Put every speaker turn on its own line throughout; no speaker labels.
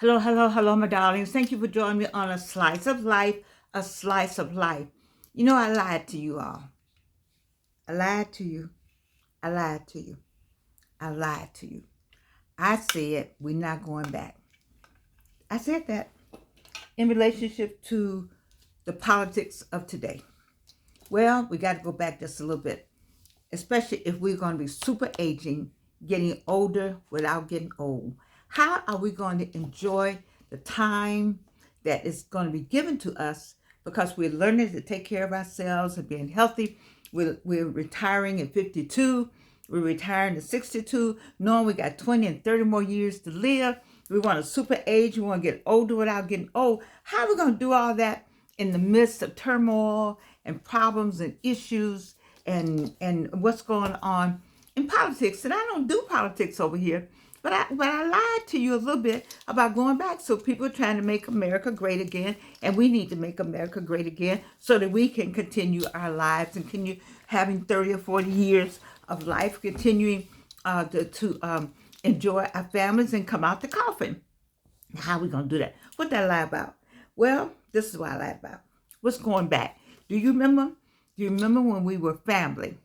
Hello, hello, hello, my darlings. Thank you for joining me on A Slice of Life, A Slice of Life. You know, I lied to you all. I lied to you. I lied to you. I lied to you. I said we're not going back. I said that in relationship to the politics of today. Well, we got to go back just a little bit, especially if we're going to be super aging, getting older without getting old. How are we going to enjoy the time that is going to be given to us because we're learning to take care of ourselves and being healthy? We're retiring at 52. We're retiring at 62, knowing we got 20 and 30 more years to live. We want to super age. We want to get older without getting old. How are we going to do all that in the midst of turmoil and problems and issues and what's going on in politics? And I don't do politics over here, but I lied to you a little bit about going back. So people are trying to make America great again, and we need to make America great again so that we can continue our lives and continue having 30 or 40 years of life, continuing to enjoy our families and come out the coffin. How are we going to do that? What did I lie about? Well, this is what I lied about. What's going back? Do you remember? Do you remember when we were family?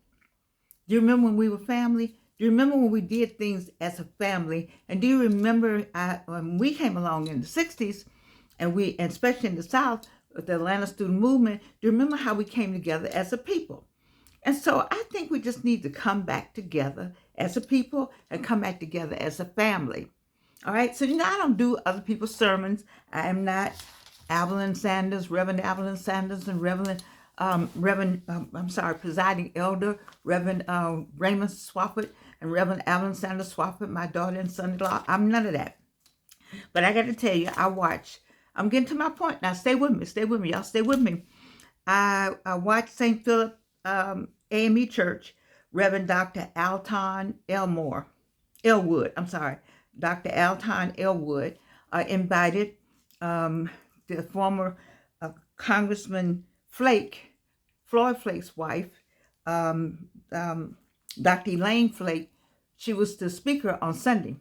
Do you remember when we were family? Do you remember when we did things as a family? And do you remember when we came along in the 60s, and especially in the South, with the Atlanta student movement, do you remember how we came together as a people? And so I think we just need to come back together as a people and come back together as a family. All right. So, I don't do other people's sermons. I am not Evelyn Sanders, Reverend Evelyn Sanders, and presiding elder, Reverend Raymond Swafford, and Reverend Evelyn Sanders Swafford, my daughter and son-in-law. I'm none of that. But I got to tell you, I'm getting to my point now. Stay with me, y'all. Stay with me. I watched St. Philip AME Church, Reverend Dr. Elwood, Dr. Alton Elwood invited the former Congressman Floyd Flake's wife, Dr. Elaine Flake. She was the speaker on Sunday.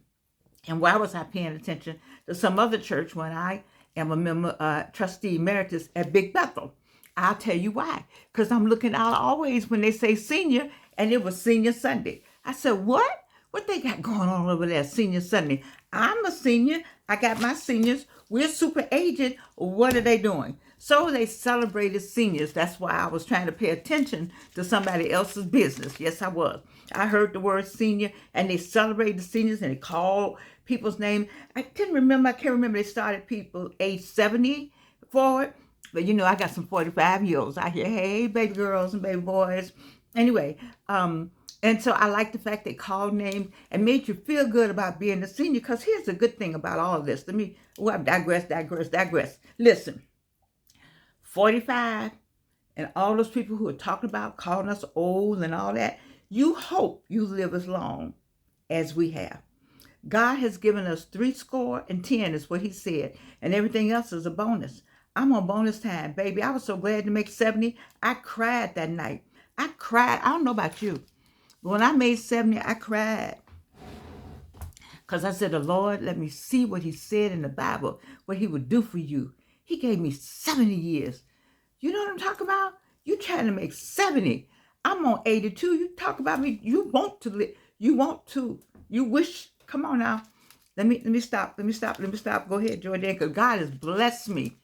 And why was I paying attention to some other church when I am a member, trustee emeritus at Big Bethel? I'll tell you why. Because I'm looking out always when they say senior, and it was Senior Sunday. I said, what? What they got going on over there, Senior Sunday? I'm a senior. I got my seniors. We're super aged. What are they doing? So they celebrated seniors. That's why I was trying to pay attention to somebody else's business. Yes, I was. I heard the word senior, and they celebrated the seniors, and they called people's name. I can't remember. They started people age 70 forward. But I got some 45-year-olds out here. Hey, baby girls and baby boys. Anyway, and so I like the fact they called names and made you feel good about being a senior. Because here's the good thing about all of this. I digress. Listen, 45 and all those people who are talking about calling us old and all that, you hope you live as long as we have. God has given us 70 is what he said. And everything else is a bonus. I'm on bonus time, baby. I was so glad to make 70. I cried that night. I cried. I don't know about you, but when I made 70, I cried. Because I said, the Lord, let me see what he said in the Bible, what he would do for you. He gave me 70 years. You know what I'm talking about? You trying to make 70. I'm on 82. You talk about me. You want to live. You want to. You wish. Come on now. Let me stop. Go ahead, Jordan, because God has blessed me.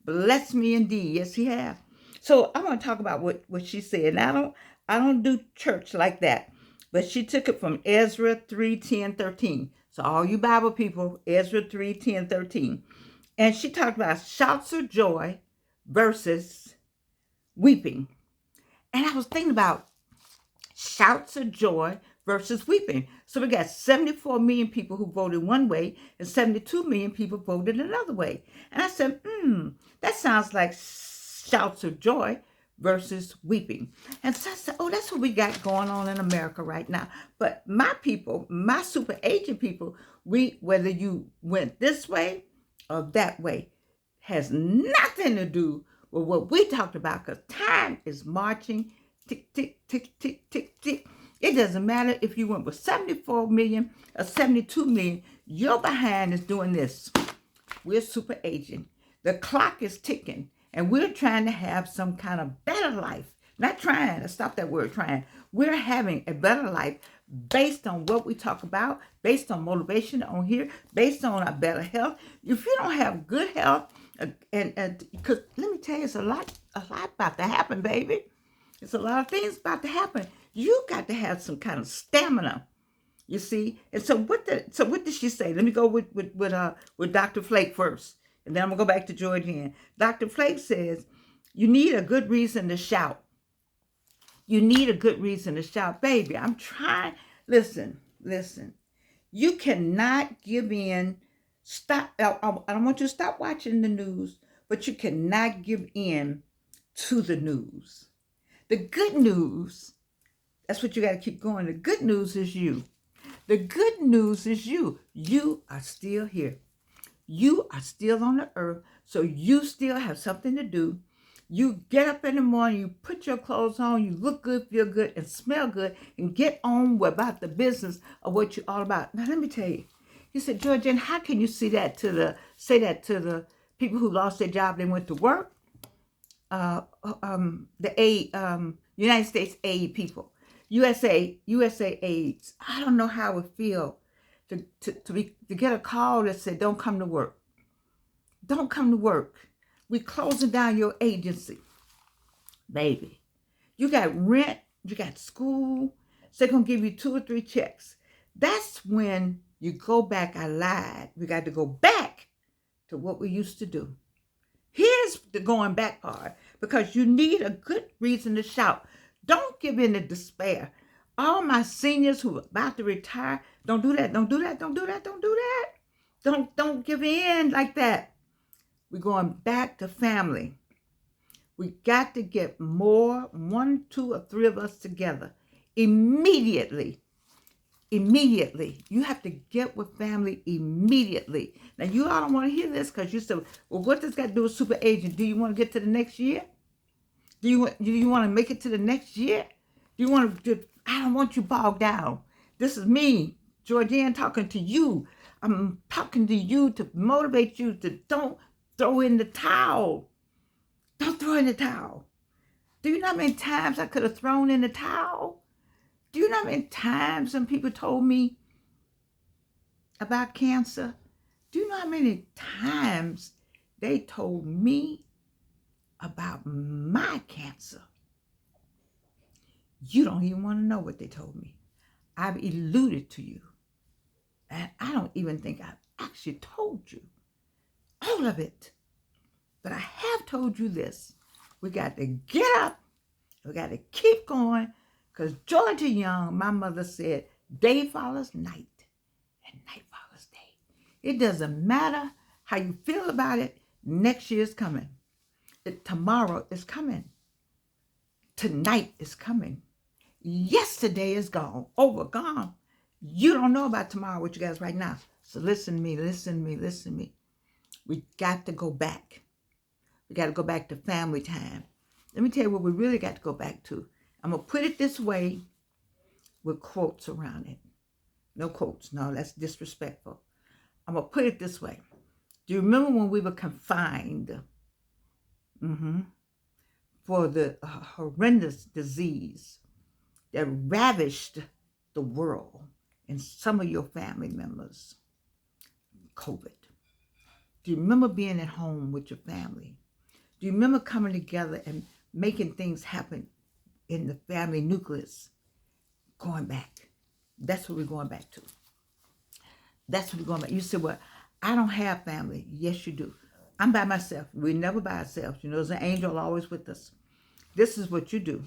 Bless me indeed. Yes, he has. So I want to talk about what she said. And I don't do church like that. But she took it from Ezra 3:10-13. So all you Bible people, Ezra 3:10-13. And she talked about shouts of joy versus weeping. And I was thinking about shouts of joy versus weeping. So we got 74 million people who voted one way and 72 million people voted another way. And I said, that sounds like shouts of joy versus weeping. And so I said, that's what we got going on in America right now. But my people, my super aged people, whether you went this way or that way, has nothing to do with what we talked about, because time is marching. Tick, tick, tick, tick, tick, tick. It doesn't matter if you went with 74 million or 72 million, your behind is doing this. We're super aging. The clock is ticking, and we're trying to have some kind of better life. Not trying, let's stop that word trying. We're having a better life based on what we talk about, based on motivation on here, based on our better health. If you don't have good health, and because let me tell you, it's a lot about to happen, baby. It's a lot of things about to happen. You got to have some kind of stamina. You see, and so what did she say? Let me go with Dr. Flake first, and then I'm gonna go back to Georgianne. Dr. Flake says you need a good reason to shout. You need a good reason to shout, baby. I'm trying. Listen. You cannot give in. Stop. I don't want you to stop watching the news, but you cannot give in to the news. The good news. That's what you got to keep going. The good news is you. The good news is you. You are still here. You are still on the earth, so you still have something to do. You get up in the morning, you put your clothes on, you look good, feel good, and smell good, and get on about the business of what you're all about. Now, let me tell you. He said, Georgianne, how can you say that to the people who lost their job, they went to work? United States aid people. USA AIDS. I don't know how it would feel to get a call that said, don't come to work. Don't come to work. We're closing down your agency. Baby. You got rent, you got school, so they're going to give you 2 or 3 checks. That's when you go back. I lied. We got to go back to what we used to do. Here's the going back part, because you need a good reason to shout. Don't give in to despair. All my seniors who are about to retire, don't do that. Don't do that. Don't do that. Don't do that. Don't give in like that. We're going back to family. We got to get more, 1, 2, or 3 of us together immediately. Immediately. You have to get with family immediately. Now, you all don't want to hear this because you said, well, what does that got to do with super aging? Do you want to get to the next year? Do you want to make it to the next year? Do you want to? I don't want you bogged down. This is me, Georgianne, talking to you. I'm talking to you to motivate you to don't throw in the towel. Don't throw in the towel. Do you know how many times I could have thrown in the towel? Do you know how many times some people told me about cancer? Do you know how many times they told me about my cancer? You don't even want to know what they told me. I've alluded to you. And I don't even think I've actually told you all of it. But I have told you this. We got to get up. We got to keep going. Because Georgia Young, my mother said, day follows night and night follows day. It doesn't matter how you feel about it. Next year is coming. Tomorrow is coming. Tonight is coming. Yesterday is gone. Over, gone. You don't know about tomorrow, what you guys right now. So listen to me. We got to go back. We got to go back to family time. Let me tell you what we really got to go back to. I'm going to put it this way with quotes around it. No quotes. No, that's disrespectful. I'm going to put it this way. Do you remember when we were confined for the horrendous disease that ravished the world and some of your family members? COVID. Do you remember being at home with your family? Do you remember coming together and making things happen in the family nucleus? Going back. That's what we're going back to. That's what we're going back. You said, well, I don't have family. Yes, you do. I'm by myself. We're never by ourselves. You know, there's an angel always with us. This is what you do.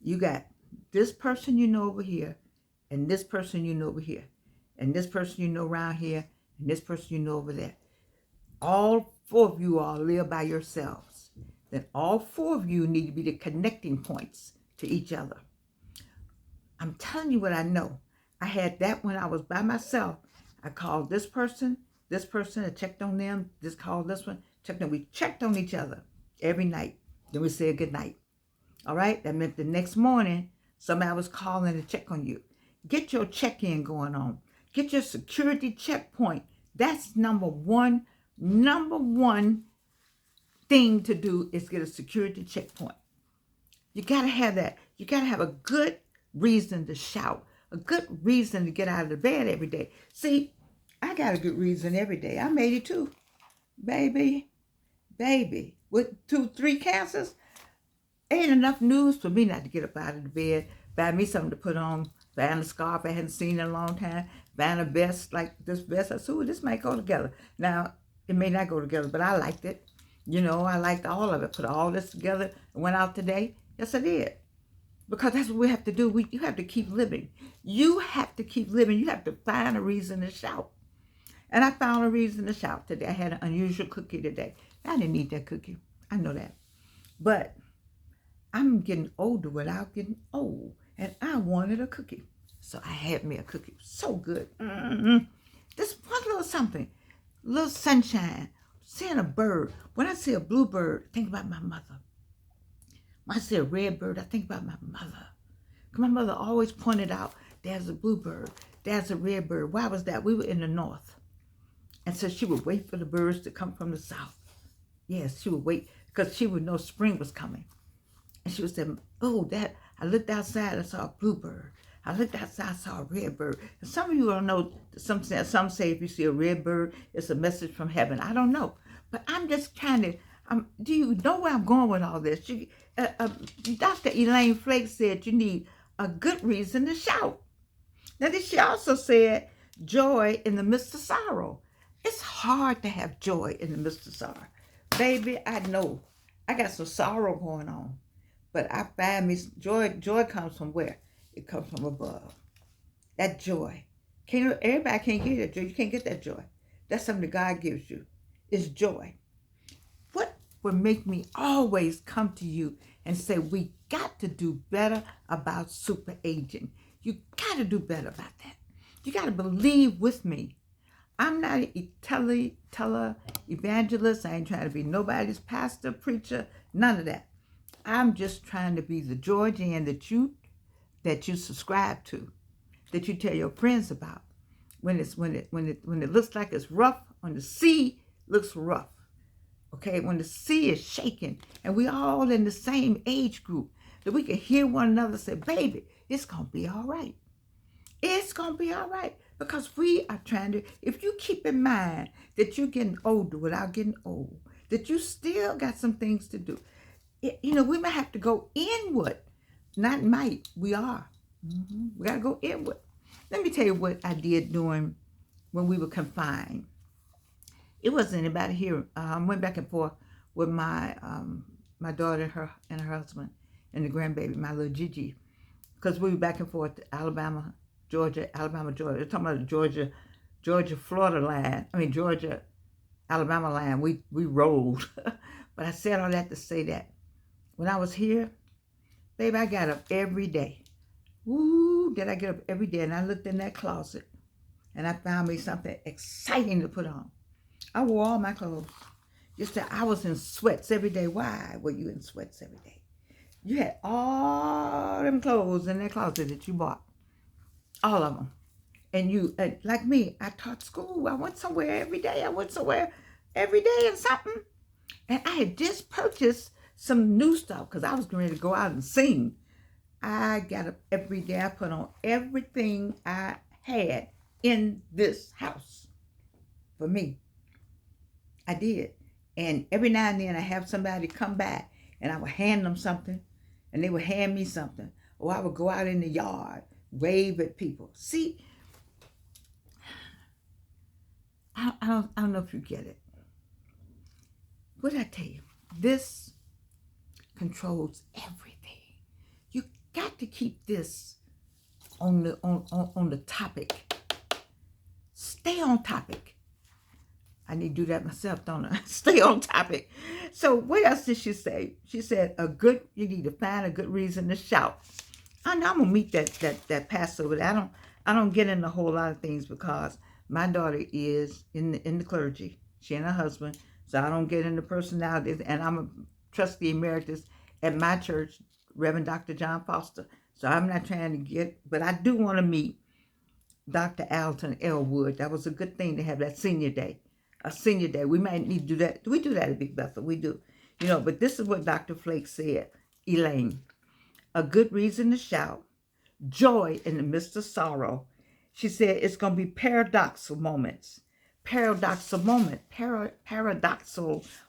You got this person you know over here, and this person you know over here, and this person you know around here, and this person you know over there. All 4 of you all live by yourselves. Then all 4 of you need to be the connecting points to each other. I'm telling you what I know. I had that when I was by myself. I called this person, I checked on them, just called this one, checked on. We checked on each other every night. Then we said good night. All right? That meant the next morning, somebody was calling to check on you. Get your check-in going on. Get your security checkpoint. That's number 1 number one thing to do is get a security checkpoint. You got to have that. You got to have a good reason to shout, a good reason to get out of the bed every day. See, I got a good reason every day. I'm 82. Baby, with 2, 3 cancers, ain't enough news for me not to get up out of the bed, buy me something to put on, buying a scarf I hadn't seen in a long time, buying a vest like this vest. I said, ooh, this might go together. Now, it may not go together, but I liked it. You know, I liked all of it. Put all this together and went out today. Yes, I did. Because that's what we have to do. You have to keep living. You have to keep living. You have to find a reason to shout. And I found a reason to shout today. I had an unusual cookie today. I didn't eat that cookie. I know that. But I'm getting older without getting old. And I wanted a cookie. So I had me a cookie. So good. Just one little something. Little sunshine. Seeing a bird. When I see a bluebird, I think about my mother. When I see a red bird, I think about my mother. My mother always pointed out, there's a bluebird, there's a red bird. Why was that? We were in the north. And so she would wait for the birds to come from the south. Yes, she would wait because she would know spring was coming. And she would say, oh, I looked outside, I saw a bluebird. I looked outside, I saw a red bird. And some of you don't know, some say if you see a red bird, it's a message from heaven. I don't know. But I'm just trying to, do you know where I'm going with all this? Dr. Elaine Flake said you need a good reason to shout. Now, she also said joy in the midst of sorrow. It's hard to have joy in the midst of sorrow. Baby, I know. I got some sorrow going on. But I find me joy. Joy comes from where? It comes from above. That joy. Everybody can't get that joy. You can't get that joy. That's something that God gives you. It's joy. What would make me always come to you and say, we got to do better about super aging. You got to do better about that. You got to believe with me. I'm not a teller evangelist. I ain't trying to be nobody's pastor, preacher, none of that. I'm just trying to be the Georgian that you subscribe to, that you tell your friends about. When it looks like it's rough, when the sea looks rough. Okay, when the sea is shaking and we all in the same age group, that we can hear one another say, baby, it's going to be all right. It's going to be all right. Because we are trying to, if you keep in mind that you're getting older without getting old, that you still got some things to do. We might have to go inward. Not might, we are. We got to go inward. Let me tell you what I did during when we were confined. It wasn't anybody here. I went back and forth with my daughter and her husband and the grandbaby, my little Gigi, because we were back and forth to Alabama, Georgia. They're talking about the Georgia, Florida line. I mean, Georgia, Alabama line. We rolled. But I said all that to say that when I was here, baby, I got up every day. Woo, did I get up every day? And I looked in that closet and I found me something exciting to put on. I wore all my clothes. Just that I was in sweats every day. Why were you in sweats every day? You had all them clothes in that closet that you bought. All of them. And you, like me, I taught school. I went somewhere every day. And something. And I had just purchased some new stuff because I was going to go out and sing. I got up every day. I put on everything I had in this house for me. I did. And every now and then I have somebody come by and I would hand them something and they would hand me something. Or I would go out in the yard, wave at people. See, I don't know if you get it. What did I tell you? This controls everything. You got to keep this on the topic. Stay on topic. I need to do that myself, don't I? Stay on topic. So what else did she say? She said, you need to find a good reason to shout. I'm going to meet that Passover. I don't get into a whole lot of things because my daughter is in the clergy. She and her husband. So I don't get into personalities. And I'm a trustee emeritus at my church, Reverend Dr. John Foster. So I'm not trying to but I do want to meet Dr. Alton Elwood. That was a good thing to have that senior day. a senior day. We might need to do that. We do that at Big Bethel. We do. You know, but this is what Dr. Flake said. Elaine, a good reason to shout. Joy in the midst of sorrow. She said it's going to be paradoxical moments. Paradoxical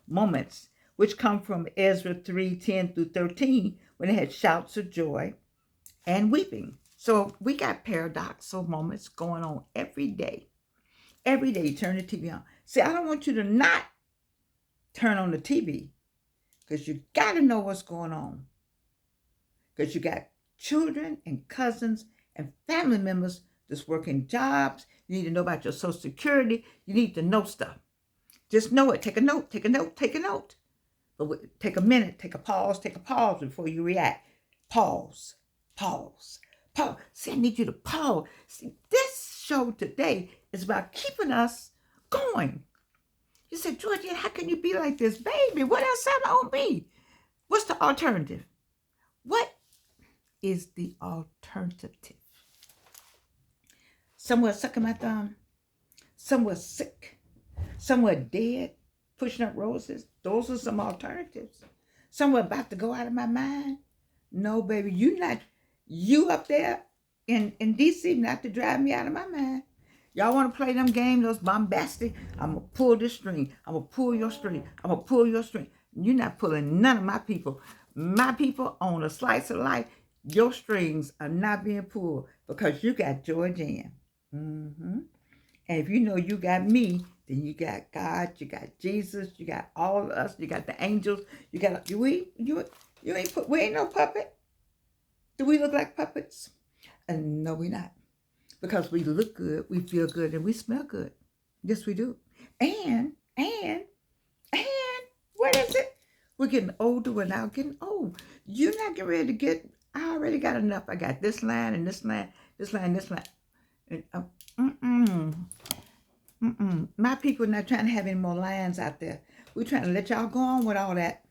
moments, which come from Ezra 3:10-13, when they had shouts of joy and weeping. So we got paradoxical moments going on every day. Every day you turn the TV on. See, I don't want you to not turn on the TV, because you got to know what's going on. Because you got children and cousins and family members that's working jobs. You need to know about your Social Security. You need to know stuff. Just know it. Take a note. Take a note. Take a note. But take a minute. Take a pause before you react. Pause. Pause. Pause. See, I need you to pause. See, this show today is about keeping us going. You said, Georgia, how can you be like this? Baby, what else am I going to be? What's the alternative? What is the alternative? Somewhere sucking my thumb, somewhere sick, somewhere dead, pushing up roses. Those are some alternatives. Somewhere about to go out of my mind. No, baby, you up there in DC, not to drive me out of my mind. Y'all want to play them games, those bombastic? I'm going to pull this string. I'm going to pull your string. I'm going to pull your string. You're not pulling none of my people. My people on a slice of life, your strings are not being pulled because you got George Ann. And if you know you got me, then you got God, you got Jesus, you got all of us, you got the angels, you got we ain't no puppet. Do we look like puppets? No, we not. Because we look good, we feel good, and we smell good. Yes, we do. And what is it? We're getting older without getting old. You're not getting ready to get, I already got enough. I got this line and this line, this line, this line. My people are not trying to have any more lines out there. We're trying to let y'all go on with all that.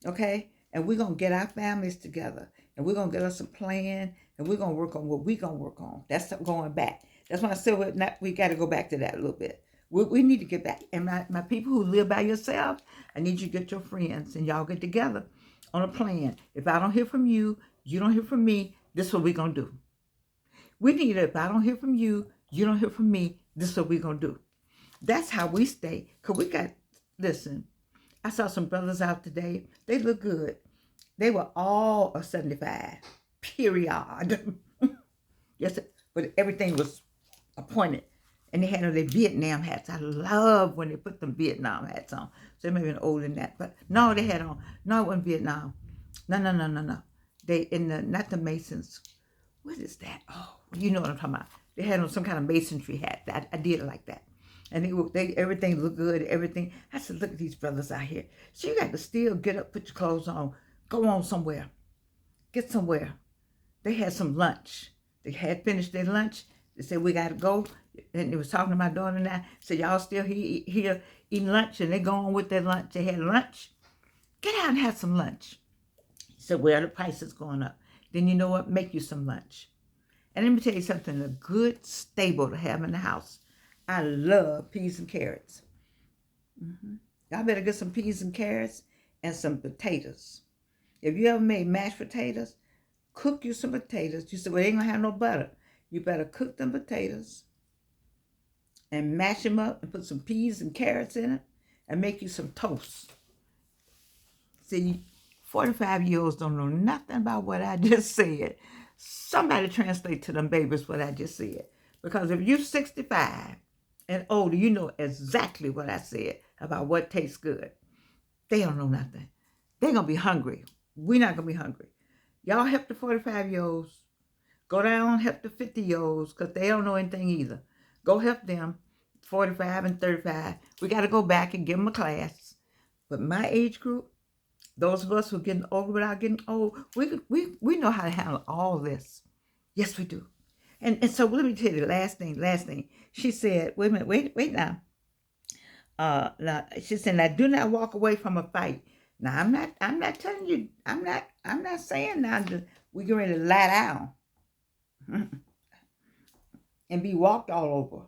Okay? And we're going to get our families together. And we're going to get us a plan. And we're going to work on what we're going to work on. That's going back. That's why I said we got to go back to that a little bit. We need to get back. And my people who live by yourselves, I need you to get your friends. And y'all get together on a plan. If I don't hear from you, you don't hear from me, this is what we're going to do. We need it. If I don't hear from you, you don't hear from me, this is what we're going to do. That's how we stay. Because listen, I saw some brothers out today. They look good. They were all of 75. Period. Yes, but everything was appointed. And they had on their Vietnam hats. I love when they put them Vietnam hats on. So they may have been older than that. But no, they had on. No, it wasn't Vietnam. No. They, not the Masons. What is that? Oh, you know what I'm talking about. They had on some kind of masonry hat. I did it like that. And they everything looked good, everything. I said, look at these brothers out here. So you got to still get up, put your clothes on, go on somewhere. Get somewhere. They had some lunch. They had finished their lunch. They said, we got to go. And they was talking to my daughter and I. Said, y'all still here eating lunch? And they go on with their lunch. They had lunch. Get out and have some lunch. He said, well, the price is going up. Then you know what? Make you some lunch. And let me tell you something, a good staple to have in the house. I love peas and carrots. Y'all better get some peas and carrots and some potatoes. If you ever made mashed potatoes, cook you some potatoes. You said, well, they ain't going to have no butter. You better cook them potatoes and mash them up and put some peas and carrots in it and make you some toast. See, 45-year-olds don't know nothing about what I just said. Somebody translate to them babies what I just said. Because if you're 65 and older, you know exactly what I said about what tastes good. They don't know nothing. They're going to be hungry. We're not going to be hungry. Y'all help the 45-year-olds. Go down, help the 50-year-olds, because they don't know anything either. Go help them, 45 and 35. We got to go back and give them a class. But my age group, those of us who are getting older without getting old, we know how to handle all this. Yes, we do. And so let me tell you the last thing. She said, wait a minute, wait now. Now she said, now do not walk away from a fight. Now I'm not telling you, I'm not saying now that we get ready to lie down and be walked all over.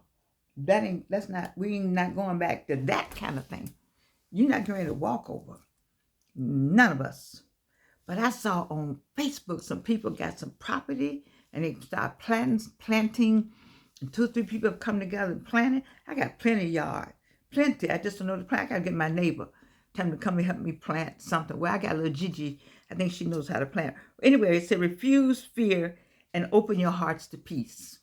we ain't not going back to that kind of thing. You're not going to walk over. None of us. But I saw on Facebook some people got some property and they start planting. And 2 or 3 people have come together and planted. I got plenty of yard. Plenty. I just don't know the plant. I gotta get my neighbor. Tell him to come and help me plant something. Well, I got a little Gigi. I think she knows how to plant. Anyway, it said refuse fear and open your hearts to peace.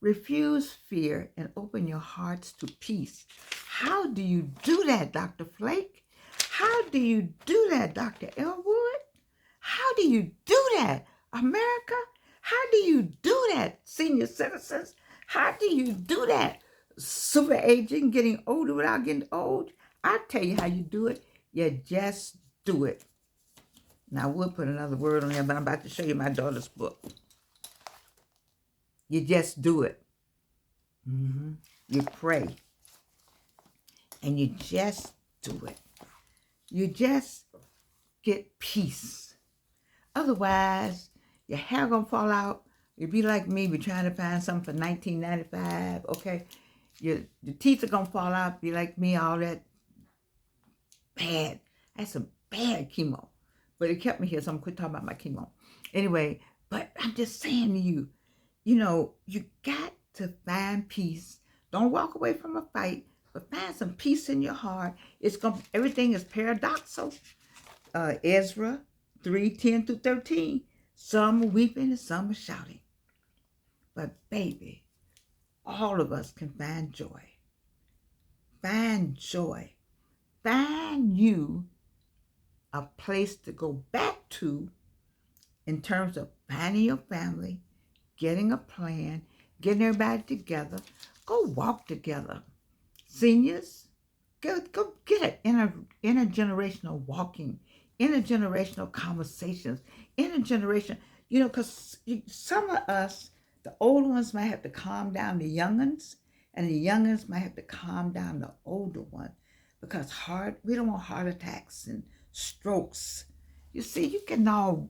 Refuse fear and open your hearts to peace. How do you do that, Dr. Flake? How do you do that, Dr. Elwood? How do you do that, America? How do you do that, senior citizens? How do you do that, super aging, getting older without getting old? I'll tell you how you do it. You just do it. Now, I would put another word on there, but I'm about to show you my daughter's book. You just do it. You pray. And you just do it. You just get peace. Otherwise, your hair gonna fall out. You'll be like me, be trying to find something for $19.95. Okay, your teeth are gonna fall out. Be like me, all that bad. That's some bad chemo, but it kept me here. So I'm quit talking about my chemo. Anyway, but I'm just saying to you, you know, you got to find peace. Don't walk away from a fight, but find some peace in your heart. Everything is paradoxical. Ezra 3:10-13. Some are weeping and some are shouting. But baby, all of us can find joy. Find joy. Find you a place to go back to in terms of finding your family, getting a plan, getting everybody together. Go walk together. Seniors, go get it. Intergenerational walking, intergenerational conversations, intergeneration. You know, because some of us, the older ones might have to calm down the young'uns, and the young'uns might have to calm down the older one, because we don't want heart attacks and strokes. You see, you getting all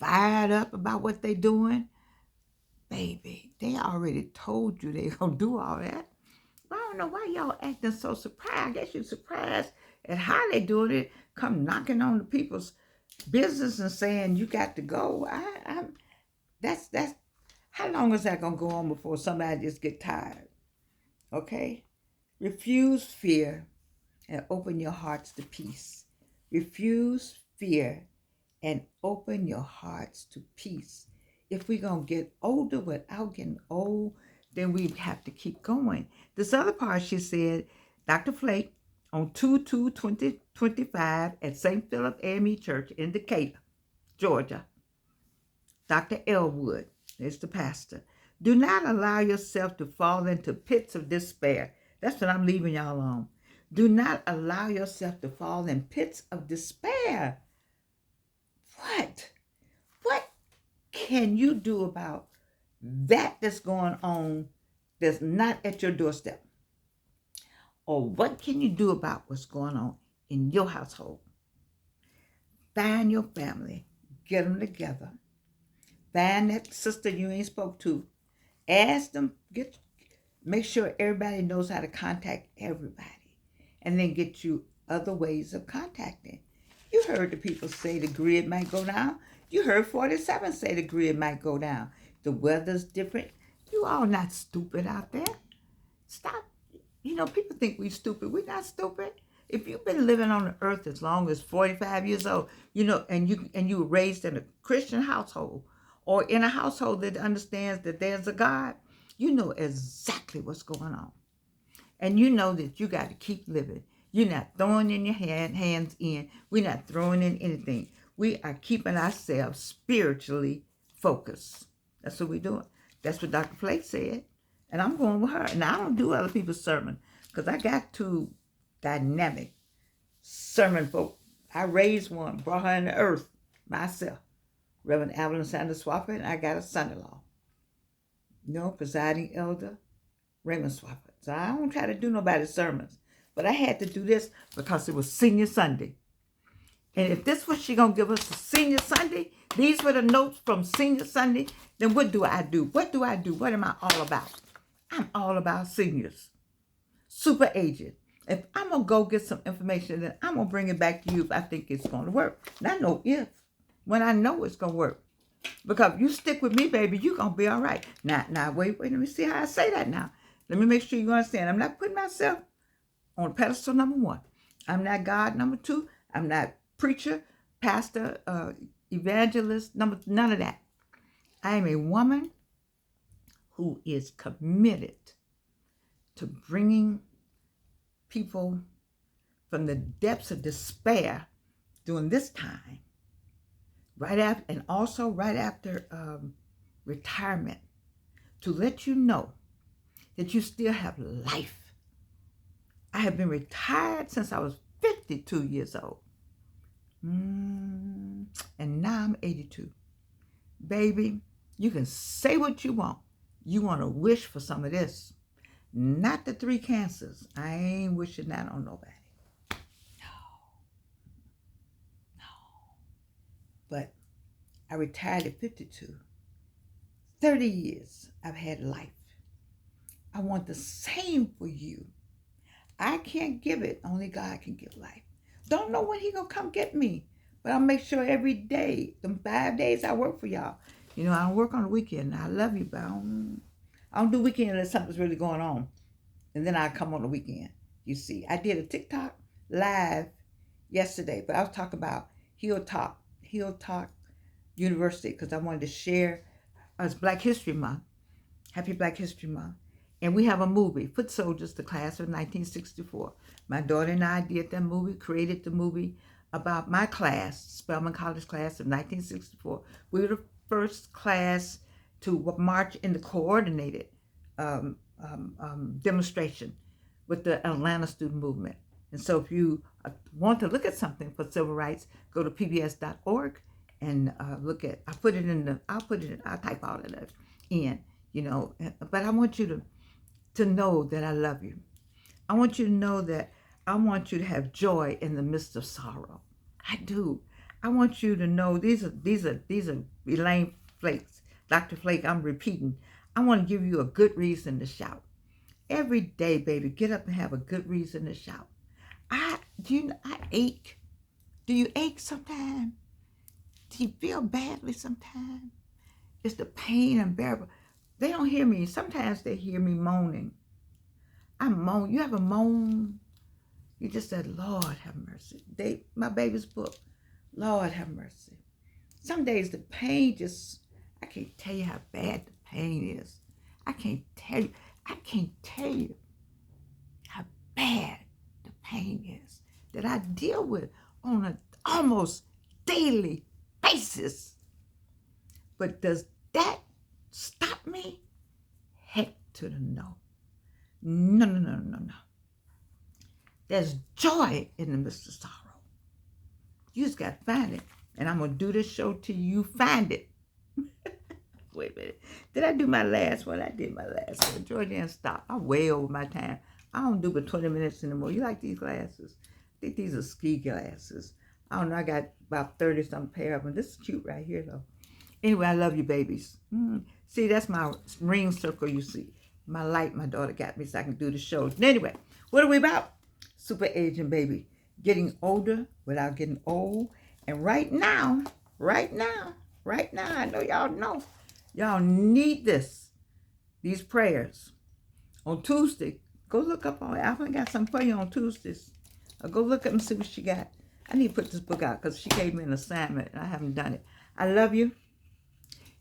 fired up about what they're doing. Baby, they already told you they're gonna do all that. I don't know why y'all acting so surprised. I guess you're surprised at how they doing it. Come knocking on the people's business and saying you got to go. That's how long is that gonna go on before somebody just get tired? Okay? Refuse fear and open your hearts to peace. Refuse fear and open your hearts to peace. If we're gonna get older without getting old, then we have to keep going. This other part, she said, Dr. Flake, on 2/2/2025 at St. Philip AME Church in Decatur, Georgia. Dr. Elwood is the pastor. Do not allow yourself to fall into pits of despair. That's what I'm leaving y'all on. Do not allow yourself to fall in pits of despair. What can you do about that's going on that's not at your doorstep? Or what can you do about what's going on in your household? Find your family. Get them together. Find that sister you ain't spoke to. Ask them. Make sure everybody knows how to contact everybody. And then get you other ways of contacting. You heard the people say the grid might go down. You heard 47 say the grid might go down. The weather's different. You all not stupid out there. Stop. You know, people think we stupid. We're not stupid. If you've been living on the earth as long as 45 years old, you know, and you were raised in a Christian household or in a household that understands that there's a God, you know exactly what's going on. And you know that you got to keep living. You're not throwing in your hands in. We're not throwing in anything. We are keeping ourselves spiritually focused. That's what we're doing. That's what Dr. Flake said. And I'm going with her. And I don't do other people's sermon because I got two dynamic sermon folk. I raised one, brought her in the earth myself. Reverend Evelyn Sanders Swafford, and I got a son-in-law. Presiding elder, Raymond Swafford. So I don't try to do nobody's sermons. But I had to do this because it was Senior Sunday. And if this was she going to give us a Senior Sunday, these were the notes from Senior Sunday, then what do I do? What do I do? What am I all about? I'm all about seniors, super aged. If I'm going to go get some information, then I'm going to bring it back to you if I think it's going to work. Not no if, when I know it's going to work. Because if you stick with me, baby, you're going to be all right. Now, wait, let me see how I say that now. Let me make sure you understand. I'm not putting myself on pedestal number one. I'm not God number two. I'm not preacher, pastor, evangelist, none of that. I am a woman who is committed to bringing people from the depths of despair during this time, right after, and also right after retirement, to let you know that you still have life. I have been retired since I was 52 years old. And now I'm 82. Baby, you can say what you want. You want to wish for some of this. Not the 3 cancers. I ain't wishing that on nobody. No. But I retired at 52. 30 years I've had life. I want the same for you. I can't give it. Only God can give life. Don't know when he gonna come get me. But I'll make sure every day, them 5 days I work for y'all. You know, I don't work on the weekend. I love you, but I don't do weekend unless something's really going on. And then I come on the weekend. You see, I did a TikTok live yesterday, but I was talking about Hilltop University, because I wanted to share. It's Black History Month. Happy Black History Month. And we have a movie, Foot Soldiers, the class of 1964. My daughter and I did that movie, created the movie about my class, Spelman College class of 1964. We were the first class to march in the coordinated demonstration with the Atlanta student movement. And so if you want to look at something for civil rights, go to pbs.org and look at, I'll type all of that in, you know, but I want you to know that I love you. I want you to know that I want you to have joy in the midst of sorrow. I do. I want you to know these are Elaine Flakes. Dr. Flake, I'm repeating. I want to give you a good reason to shout. Every day, baby, get up and have a good reason to shout. I ache. Do you ache sometimes? Do you feel badly sometimes? It's the pain unbearable. They don't hear me. Sometimes they hear me moaning. I moan. You ever moan? You just said, Lord have mercy. My baby's book, Lord have mercy. Some days the pain just, I can't tell you how bad the pain is. I can't tell you how bad the pain is that I deal with on an almost daily basis. But does that stop me? Heck to the no. No. There's joy in the midst of sorrow. You just got to find it. And I'm going to do this show till you find it. Wait a minute. Did I do my last one? I did my last one. Georgianne, stop. I'm way over my time. I don't do but 20 minutes anymore. You like these glasses? I think these are ski glasses. I don't know. I got about 30-something pair of them. This is cute right here, though. Anyway, I love you, babies. See, that's my ring circle, you see. My light my daughter got me so I can do the shows. And anyway, what are we about? Super aging, baby. Getting older without getting old. And right now, I know y'all need these prayers. On Tuesday, go look up on it. I got something for you on Tuesdays. Go look up and see what she got. I need to put this book out because she gave me an assignment and I haven't done it. I love you,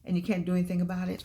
and you can't do anything about it.